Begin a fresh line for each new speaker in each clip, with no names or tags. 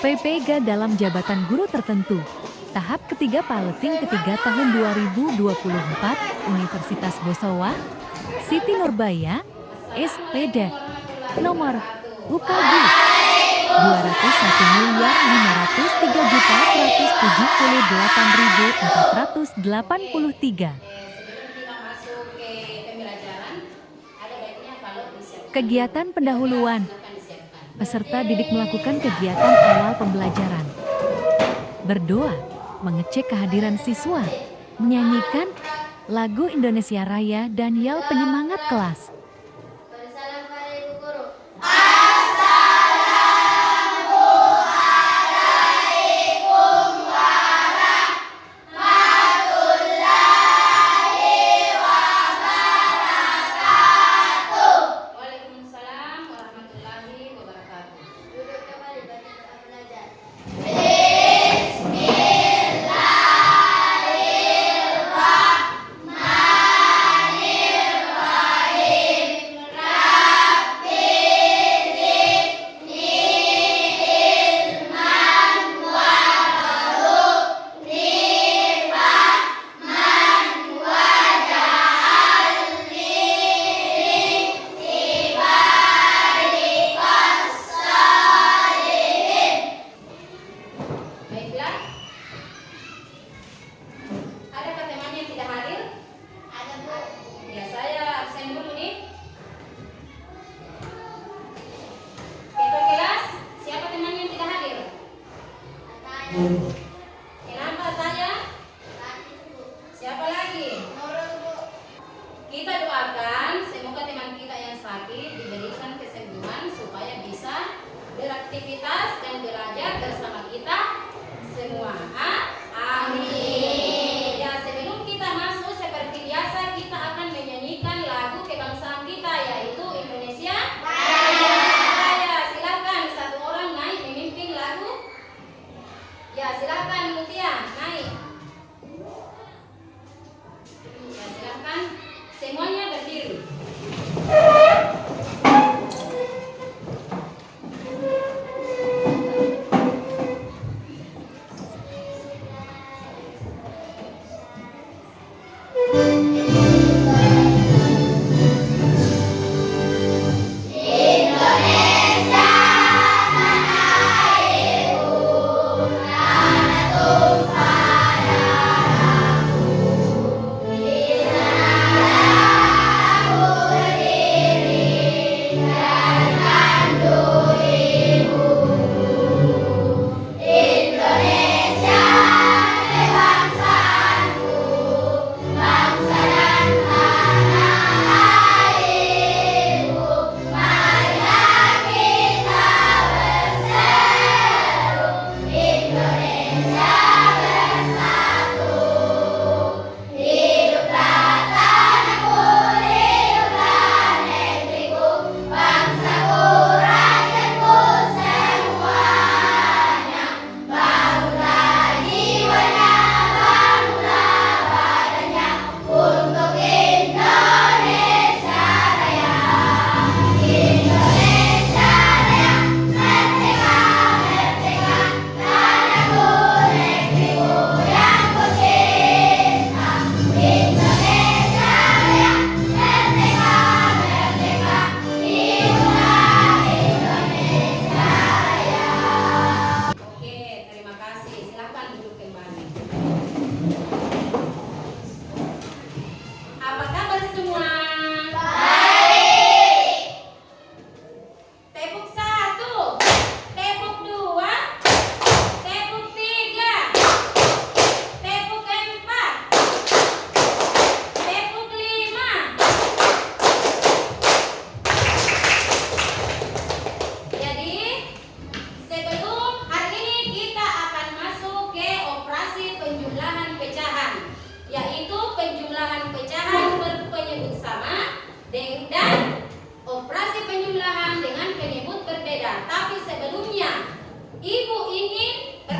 PPG dalam jabatan guru tertentu. Tahap ketiga Paleting ketiga tahun 2024, Universitas Bosowa, Siti Nurbaya, SPD, nomor UKG 201.503.178.483. Kegiatan pendahuluan. Peserta didik melakukan kegiatan awal pembelajaran. Berdoa, mengecek kehadiran siswa, menyanyikan lagu Indonesia Raya dan yel penyemangat kelas.
Kenapa saya? Siapa lagi? Kita doakan semoga teman kita yang sakit diberikan kesembuhan supaya bisa beraktivitas dan belajar bersama kita semua. Amin. Ya, sebelum kita masuk seperti biasa kita akan menyanyikan lagu kebangsaan kita yaitu Indonesia Raya. Silakan satu orang naik memimpin lagu. Ya, silakan Mutia naik. Ya, silakan semuanya berdiri.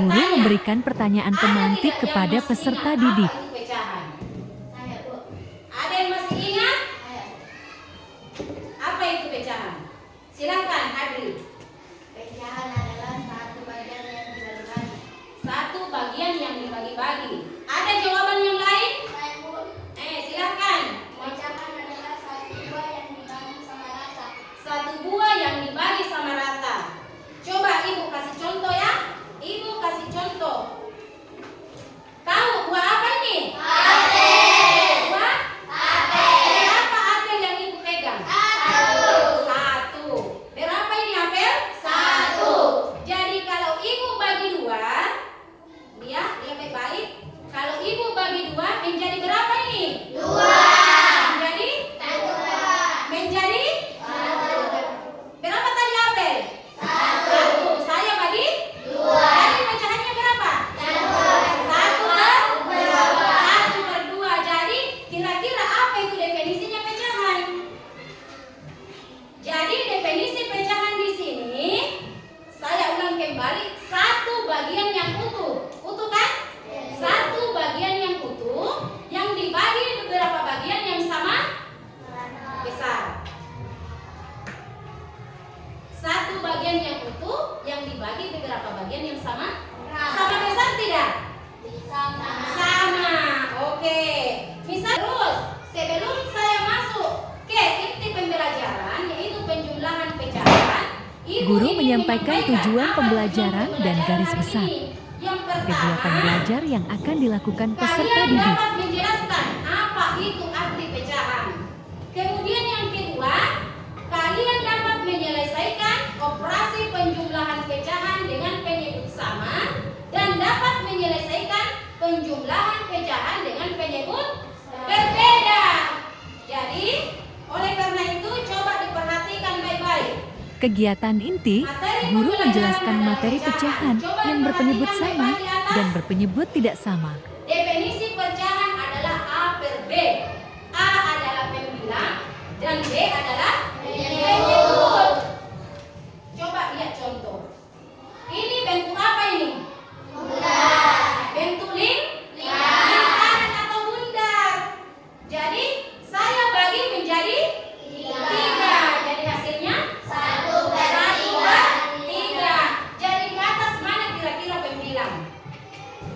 Guru memberikan pertanyaan pemantik kepada peserta didik.
Ada yang masih ingat? Apa itu pecahan? Silakan Adri.
Pecahan adalah satu bagian
bagian yang utuh. Utuh kan? Satu bagian yang utuh yang dibagi beberapa bagian yang sama besar. Satu bagian yang utuh yang dibagi beberapa bagian yang sama besar tidak? Sama. Oke. Misal terus sebelum saya masuk ke inti pembelajaran yaitu penjumlahan pecahan,
Guru menyampaikan tujuan pembelajaran dan garis besar kegiatan belajar yang akan dilakukan peserta
Kalian
didik.
dapat menjelaskan apa itu arti pecahan. Kemudian yang kedua, kalian dapat menyelesaikan operasi penjumlahan pecahan dengan penyebut sama dan dapat menyelesaikan penjumlahan pecahan dengan penyebut berbeda. Jadi, oleh karena itu coba diperhatikan baik-baik.
Kegiatan inti, guru menjelaskan materi pecahan yang berpenyebut sama dan berpenyebut tidak sama.
Definisi pecahan adalah A per B. A adalah pembilang dan B adalah penyebut. Coba lihat contoh. Ini bentuk apa ini? Bentuk lingkaran atau bundar. Jadi saya bagi menjadi 3. Jadi hasilnya 1 per 3. Jadi di atas mana kira-kira pembilang?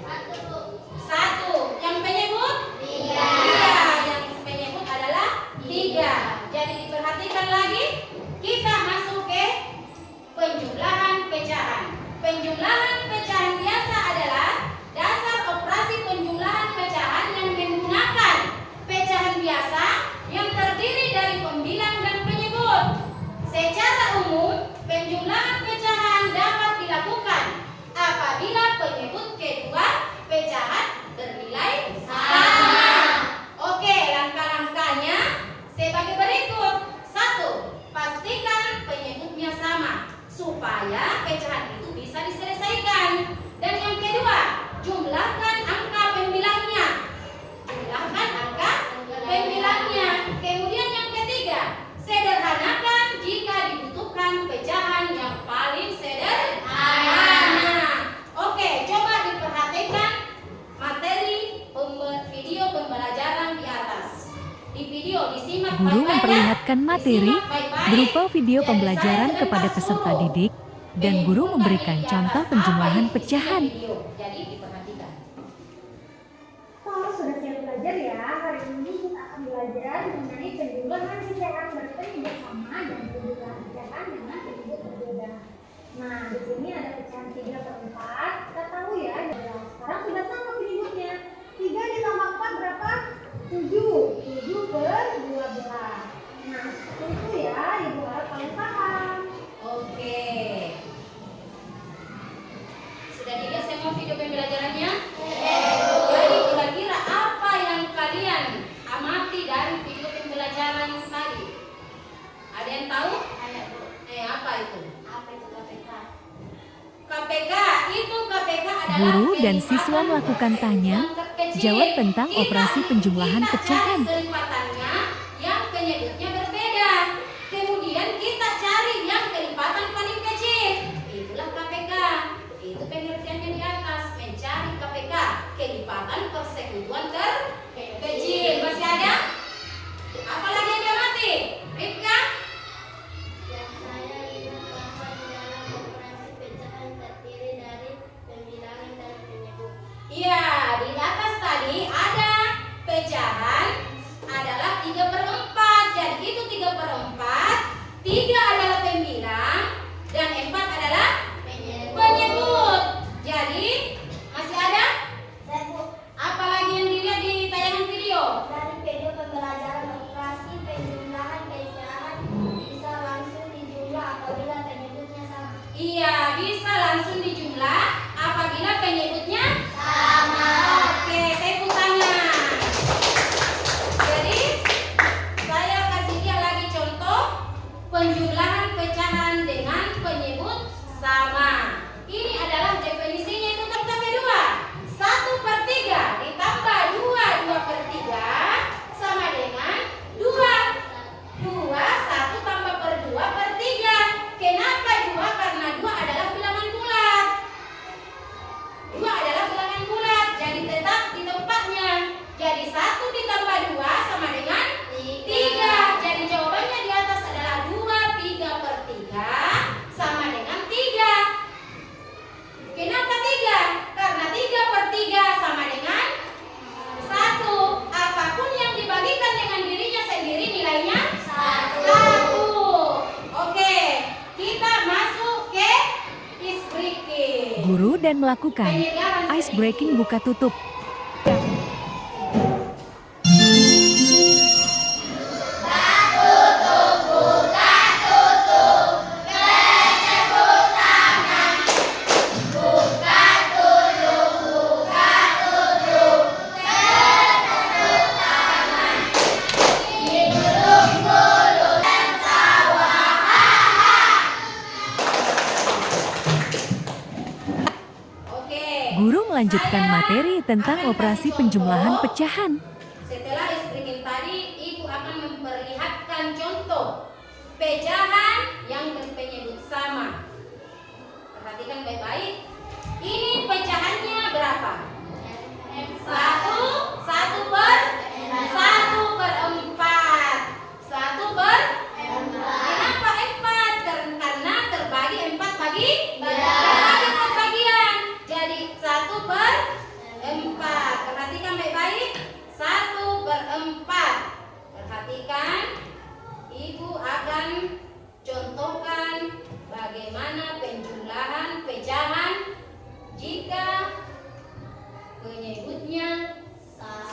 1. Yang penyebut? 3. Yang penyebut adalah 3. Jadi diperhatikan lagi. Kita masuk ke penjumlahan pecahan. Penjumlahan pecahan biasa adalah dasar operasi penjumlahan pecahan yang menggunakan pecahan biasa yang terdiri dari pembilang dan penyebut. Secara umum, penjumlahan pecahan dapat dilakukan apabila penyebut kedua pecahan bernilai sama. Oke, langkah-langkahnya sebagai berikut. 1. Pastikan penyebutnya sama supaya pecahan itu bisa diselesaikan. Dan yang kedua, jumlahkan angka pembilangnya. Jumlahkan angka pembilangnya. Kemudian yang ketiga, sederhanakan jika dibutuhkan pecahan yang paling sederhana. Oke, coba diperhatikan materi video pembelajaran di atas. Di video disimak
Guru
baik-baik.
memperlihatkan materi
Disimak baik-baik.
berupa video
Dari
pembelajaran
saya
kepada
sebentar
peserta
dulu.
didik dan guru memberikan contoh penjumlahan pecahan.
Jadi diperhatikan.
Oh, sudah siap belajar ya. Hari ini kita akan belajar mengenai penjumlahan pecahan berpenyebut sama dan penjumlahan pecahan dengan penyebut berbeda. Nah, di sini ada pecahan 3 per 4. Kita tahu ya, sekarang sudah sama penyebutnya. 3 ditambah 4 berapa? 7. 7 per 12. Nah, seperti itu ya, Ibu harap kalian paham.
Oke. Sudah dilihat semua video pembelajarannya? Jadi kira-kira apa yang kalian amati dari video pembelajaran tadi? Ada yang tahu? Apa itu? KPK itu adalah
Guru dan
kelipatan
siswa melakukan tanya,
yang terkecil.
jawab tentang
Kita-
operasi penjumlahan
kita
pecahan.
cari kelipatannya yang penyebutnya berbeda. Kemudian kita cari yang kelipatan paling kecil. Itulah KPK. Itu pengertiannya di atas. Mencari KPK, kelipatan persekutuan terkecil. Masih ada? Apalagi yang dia mati? Ripka?
Yang saya lihat bahwa di dalam operasi pecahan terdiri dari pembilangan dan penyebut.
Iya, di atas tadi ada pecahan, ada
guru dan melakukan ice breaking buka tutup. Guru melanjutkan materi tentang operasi penjumlahan pecahan.
Setelah ice breaking tadi, ibu akan memperlihatkan contoh pecahan yang berpenyebut sama. Perhatikan baik-baik. Ini pecahannya berapa? Satu per empat. Kenapa 4? Karena terbagi 4 bagi bagian. Jadi 1 per 4. Perhatikan baik-baik. 1 per 4. Perhatikan. Ibu akan contohkan bagaimana penjumlahan pecahan jika penyebutnya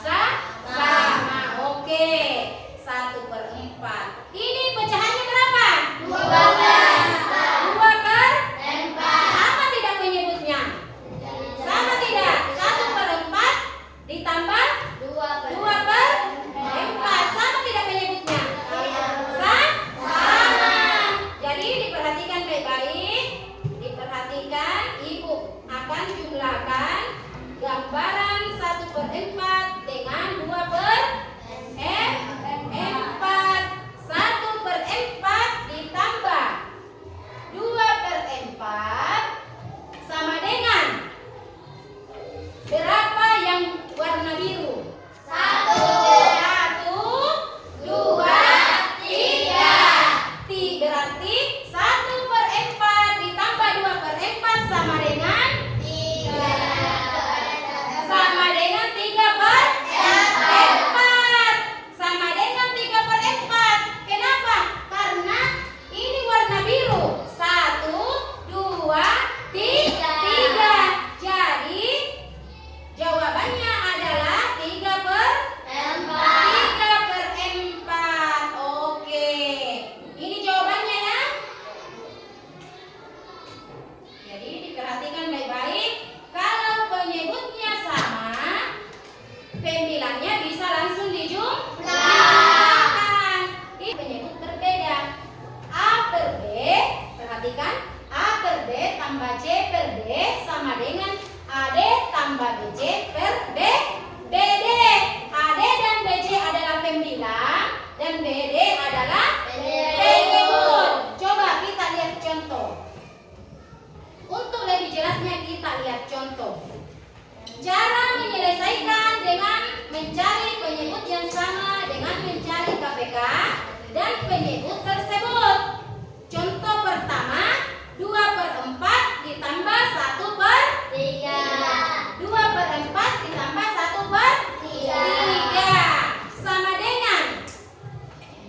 sama. Oke. 1 per 4. Ini pecahannya berapa? 2 per 4. Sama tidak penyebutnya? Sama tidak? 1 per 4 ditambah 2 per 4. Sama tidak penyebutnya? Sama. Jadi diperhatikan baik-baik. Diperhatikan, ibu akan jumlahkan gambaran 1 per 4 dengan 2 per 4. 1 per 4 ditambah 2 per 4 sama dengan berapa yang warna biru? 1, 2, 3. Berarti 1 per 4 ditambah 2 per 4 sama dengan 3 per 4. Sama dengan 3 per 4. Kenapa? Karena ini warna biru. 1, 2, 3. Jadi jawabannya adalah 3 per 4. Oke. Ini jawabannya ya. Jadi diperhatikan baik-baik. Kalau penyebutnya sama, pembilangnya bisa langsung dijumlahkan. Ini penyebut berbeda. A per B, perhatikan. A per B tambah C per D sama dengan AD tambah BC per BD. AD dan BC adalah pembilang dan BD adalah penyebut. Coba kita lihat contoh. Untuk lebih jelasnya kita lihat contoh. Cara menyelesaikan dengan mencari penyebut yang sama dengan mencari KPK dan penyebut tersebut. Contoh pertama, 2 per 4 ditambah 1 per 3. 2 per 4 ditambah 1 per 3. Sama dengan,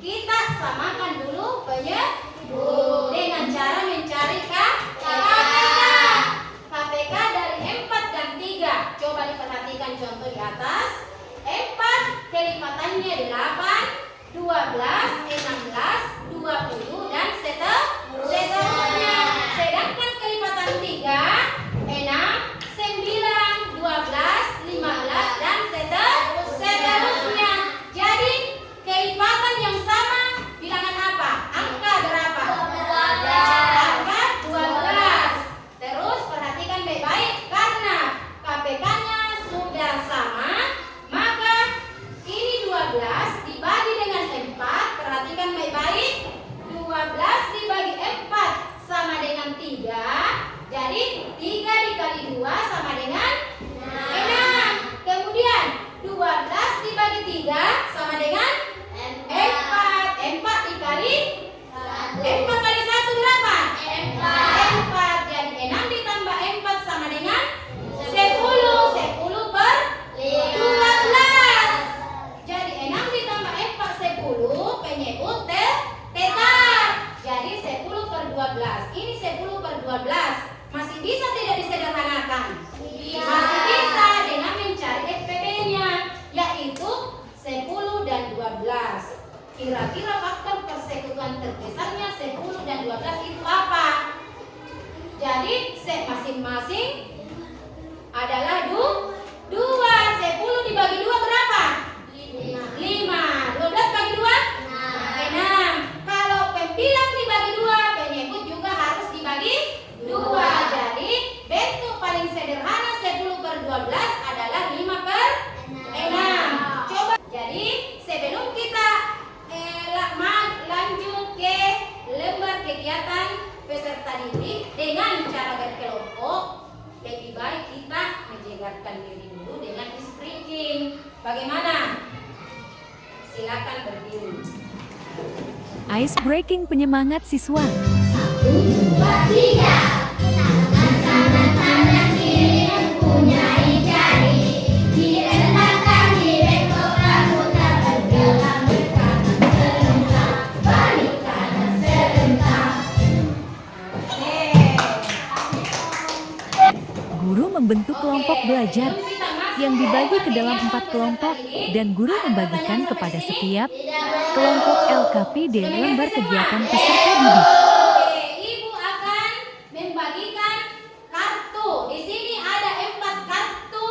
kita samakan dulu penyebut dengan cara mencari KPK. KPK dari 4 dan 3. Coba diperhatikan contoh di atas. 4 kelipatannya 8, 12, 16, 20 dan seterusnya. Sedangkan kelipatan 3, 6, adalah 2. 10 dibagi 2 berapa? 5. 12 bagi 2? 6. Kalau pembilang dibagi 2, penyebut juga harus dibagi 2. Jadi bentuk paling sederhana 10/12 adalah 5/6. Coba. Jadi sebelum kita lanjut ke lembar kegiatan peserta didik dengan cara berkelompok, lebih baik kita menyegarkan diri dulu dengan speaking. Bagaimana? Silakan berdiri.
Ice breaking penyemangat siswa.
1, 2, 3. Tangan kanan tangan kiri mempunyai jari. Direntangkan, dibengkok, putar bergerak berkanan serentak, balik kanan serentak.
Guru membentuk kelompok belajar yang dibagi ke dalam 4 kelompok dan guru membagikan kepada setiap kelompok LKPD lembar kegiatan peserta didik.
Oke, Ibu akan membagikan kartu. Di sini ada 4 kartu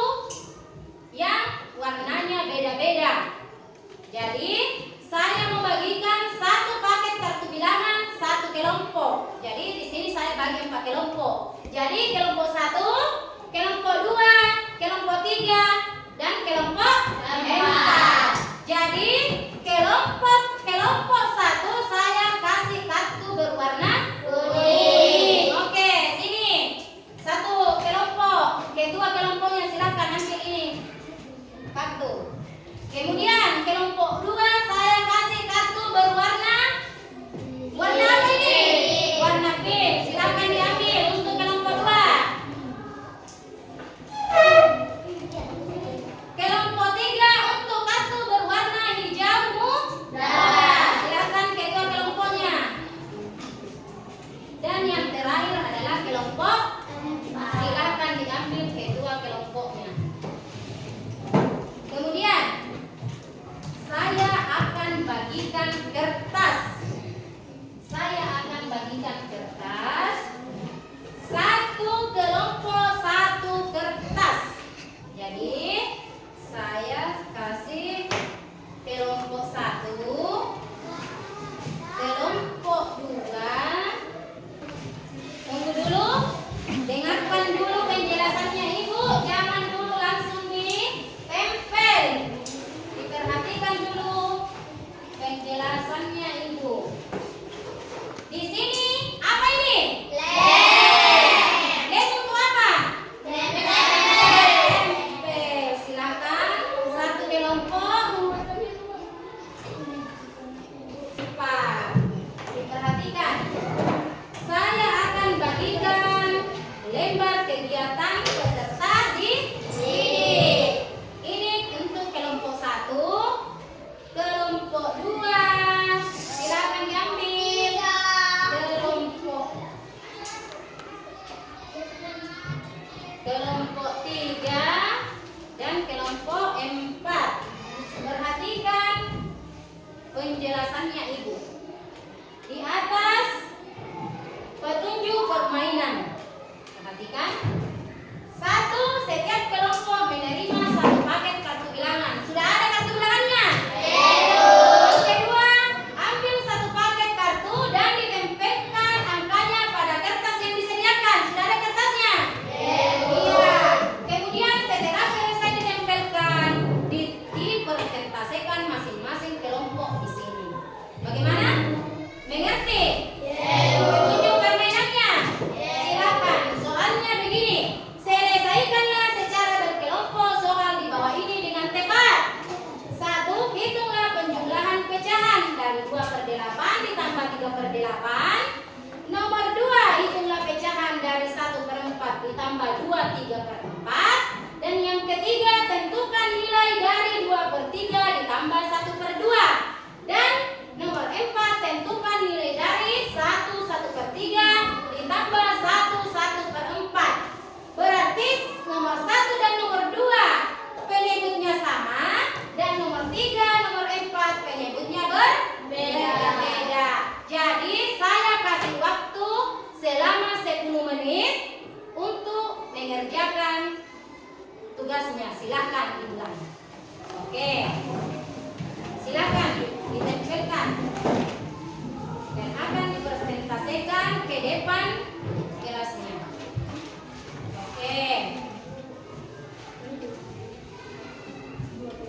yang warnanya beda-beda. Jadi, saya membagikan 1 paket kartu bilangan 1 kelompok. Jadi, di sini saya bagi 4 kelompok. Jadi, kelompok 1, kelompok 2, kelompok 3, dan kelompok 4. Jadi, kelompok 1 saya kasih kartu berwarna kuning. Oke, sini. 1 kelompok. Kedua kelompoknya silakan ambil ini kartu. Kemudian kelompok 2 saya kasih kartu berwarna apa ini? Warna pink. Silakan diambil untuk kelompok 2. Kelompok 3 untuk kartu berwarna hijau muda. Silakan kedua kelompoknya. Dan yang terakhir adalah kelompok 4. Silakan diambil kedua kelompoknya. Kemudian saya akan bagikan kertas. Saya akan bagikan kertas. 1 kelompok 1 kertas. Jadi saya kasih kelompok 1, kelompok 2. Tunggu dulu, dengarkan dulu penjelasannya Ibu. Jangan dulu langsung ditempel. Diperhatikan dulu penjelasannya Ibu. Di sini apa ini? Lem untuk apa? Tempel. Silakan 1 kelompok 4. Diperhatikan. Saya akan bagikan lembar kegiatan peserta didik. Ini untuk kelompok 1, kelompok 2. Silakan diambil. Kelompok 3 dan kelompok 4. Perhatikan penjelasannya Ibu. Di atas petunjuk permainan. Perhatikan. 1, setiap kelompok menerima 1 paket kartu bilangan. Sudah ada kartu bilangannya? Yang kedua, ambil 1 paket kartu dan ditempelkan angkanya pada kertas yang disediakan. Sudah ada kertasnya? Iya. Kemudian setelah selesai ditempelkan, dipresentasikan masing-masing kelompok di sini. Bagaimana? Mengerti? Petunjuk permainannya? Silakan. Soalnya begini. Selesaikanlah secara berkelompok soal di bawah ini dengan tepat. 1, hitunglah penjumlahan pecahan dari 2/8 ditambah 3/8. Nomor 2, hitunglah pecahan dari 1/4 ditambah 2/3/4. Dan yang ketiga, tentukan nilai dari 2/3 ditambah 1/2. Dan nomor 4, tentukan nilai dari 1/3 ditambah 1/4. Berarti nomor 1 dan nomor 2 penyebutnya sama, dan nomor 3, nomor 4 penyebutnya berbeda-beda. Jadi saya kasih waktu selama 10 menit untuk mengerjakan tugasnya. Silakan diulang. Oke. Silakan ditempelkan dan akan dipresentasikan ke depan kelasnya. Oke.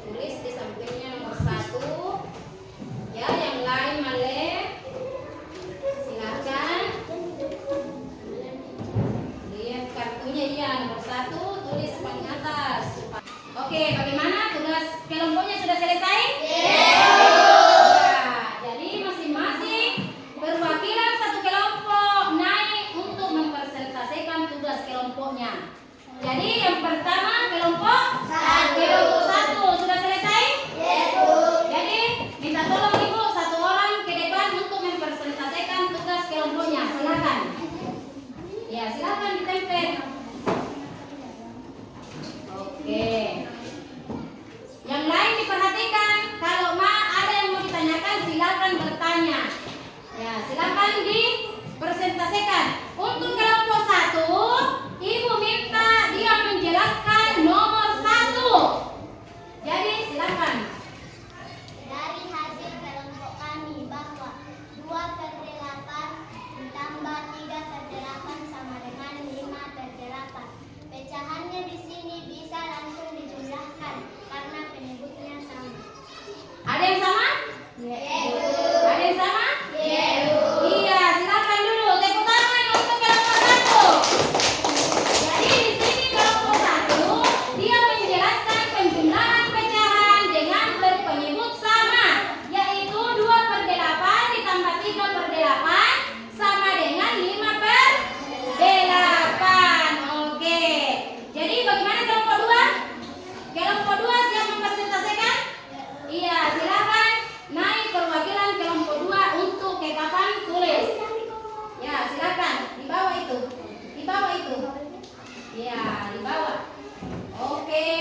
Tulis di sampingnya nomor 1. Ya, yang lain male. Silakan. Lihat kartunya ya, nomor 1 tulis paling atas. Oke, bagaimana tugas kelompoknya sudah selesai? Jadi masing-masing perwakilan satu kelompok naik untuk mempresentasikan tugas kelompoknya. Jadi yang pertama kelompok 1 sudah selesai? Jadi minta tolong ibu satu orang ke depan untuk mempresentasikan tugas kelompoknya. Silakan. Ya, silakan ditempel. Oke. Yang lain diperhatikan. Kalau ada yang mau ditanyakan silakan bertanya. Ya, silakan dipresentasikan. Untuk kelompok 1, ibu minta dia menjelaskan nomor 1. Jadi silakan.
Dari hasil kelompok kami bahwa 2/8 ditambah 3/8 sama dengan 5/8. Pecahannya di sini bisa langsung dijumlahkan karena penyebutnya sama.
Ada yang sama? Ada yang sama? Iya, silakan dulu. Tepuk tangan untuk kelompok 1. Jadi di sini kelompok 1 dia menjelaskan penjumlahan pecahan dengan berpenyebut sama, yaitu 2/8 ditambah 3/8 sama dengan 5/8. Oke. Jadi bagaimana kelompok 2? Kelompok 2 siap mempresentasikan? Iya, silakan naik perwakilan kelompok 2 untuk ke papan tulis. Ya, silakan di bawah itu. Di bawah itu. Ya, di bawah. Oke.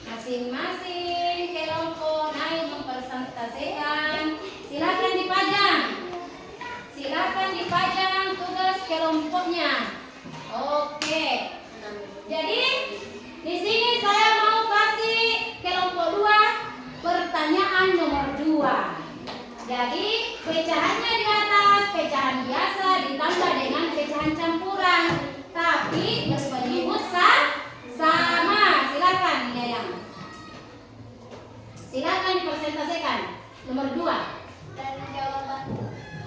Masing-masing kelompok naik mempresentasikan. Silakan dipajang. Silakan dipajang tugas kelompoknya. Oke. Jadi di sini saya mau kasih kelompok 2 pertanyaan nomor 2. Jadi pecahannya di atas pecahan biasa ditambah dengan pecahan campuran, tapi berpenyebut sama. Silakan Yayang. Silakan dipresentasikan. Nomor 2.
Dan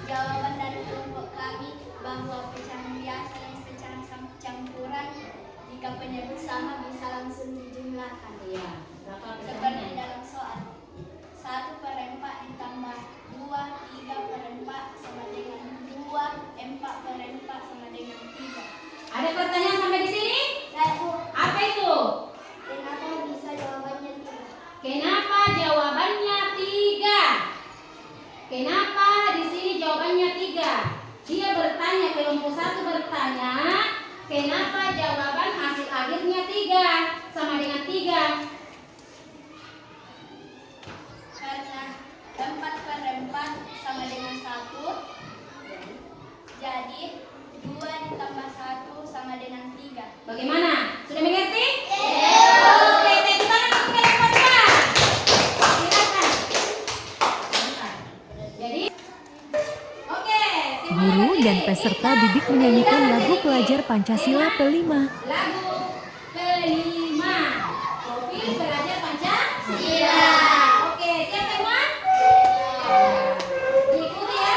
jawaban dari kelompok kami bahwa pecahan biasa dan pecahan campuran jika penyebut sama bisa langsung dijumlahkan.
Iya. Berapa
Seperti
pecahannya?
dalam soal 1/4 ditambah 2 3/4 sama dengan 2 4/4 sama dengan 3.
Ada pertanyaan sampai di sini? Apa itu?
Kenapa bisa jawabannya 3?
Kenapa jawabannya 3? Kenapa di sini jawabannya 3? Dia bertanya, kelompok 1 bertanya, kenapa jawaban hasil akhirnya 3 sama dengan 3?
Karena 4/4 sama dengan 1. Jadi 2 ditambah 1 sama dengan 3.
Bagaimana? Sudah mengerti? Oke, tepuk tangan untuk kelompok 2. Silakan. Jadi, oke.
Guru dan peserta didik menyanyikan lagu pelajar Pancasila kelima.
Lagu kelima. Profil pelajar Pancasila. Oke, siap semua? Ikuti ya.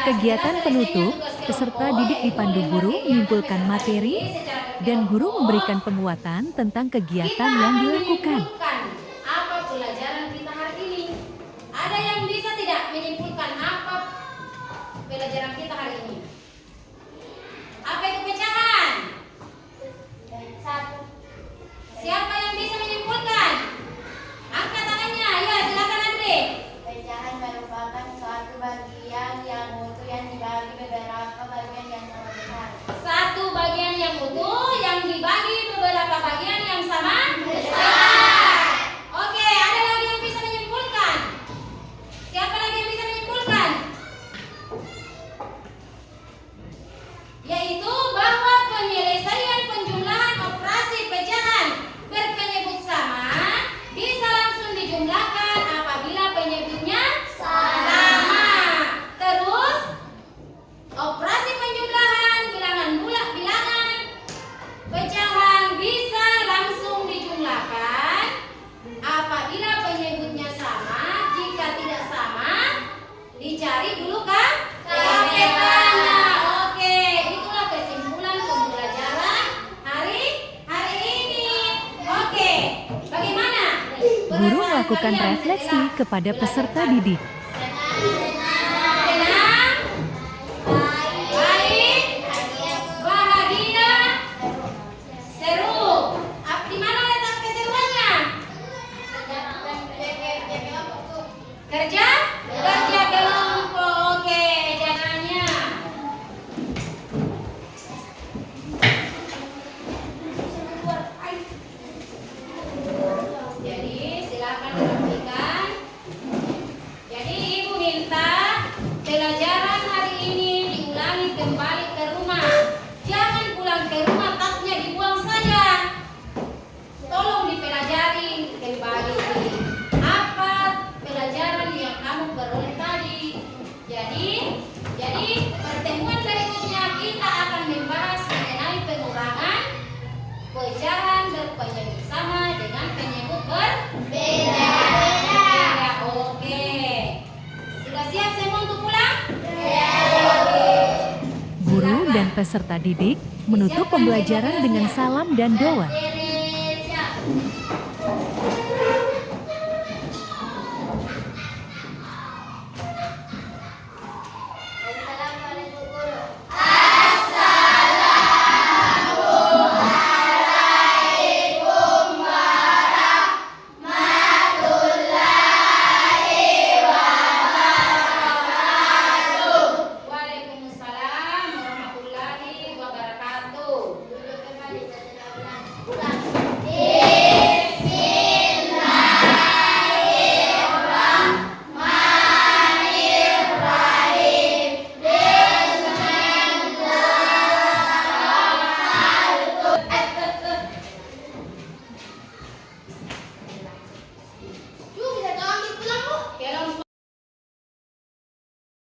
Kegiatan penutup, peserta didik dipandu guru menyimpulkan materi, dan guru memberikan penguatan tentang kegiatan yang dilakukan.
Apa pelajaran kita hari ini? Ada yang bisa tidak menyimpulkan? pelajaran kita hari ini. Apa itu pecahan?
Satu.
Siapa yang bisa menyimpulkan? Angkat tangannya. Ya, silakan Andre.
Pecahan merupakan suatu bagian yang utuh yang dibagi beberapa bagian yang sama besar.
Satu bagian yang utuh yang dibagi beberapa bagian yang sama besar. Oke, ada lagi yang bisa menyimpulkan? Siapa lagi yang bisa menyimpulkan? Yaitu bahwa penyelesaian penjumlahan operasi pecahan berpenyebut sama bisa langsung dijumlahkan apabila penyebutnya sama. Terus operasi penjumlahan bilangan pecahan bisa langsung dijumlahkan apabila penyebutnya sama. Jika tidak sama, dicari dulu kan KPK-nya. Oke, itulah kesimpulan pembelajaran hari ini. Oke, bagaimana?
Guru melakukan refleksi kepada peserta didik.
Senang, baik, bahagia, seru. Di mana letak keseruannya? Kerja kelompok. Oke, jangannya. Jadi silakan perhatikan. Jadi ibu minta pelajaran hari ini diulangi kembali ke rumah. Jangan pulang ke rumah tasnya dibuang saja. Tolong dipelajari kembali apa pelajaran yang kamu peroleh tadi. Jadi pertemuan berikutnya kita akan membahas mengenai pengurangan pecahan berpenyebut sama dengan penyebut berbeda. Oke. Sudah siap semua untuk pulang?
Guru dan peserta didik menutup pembelajaran dengan salam dan doa.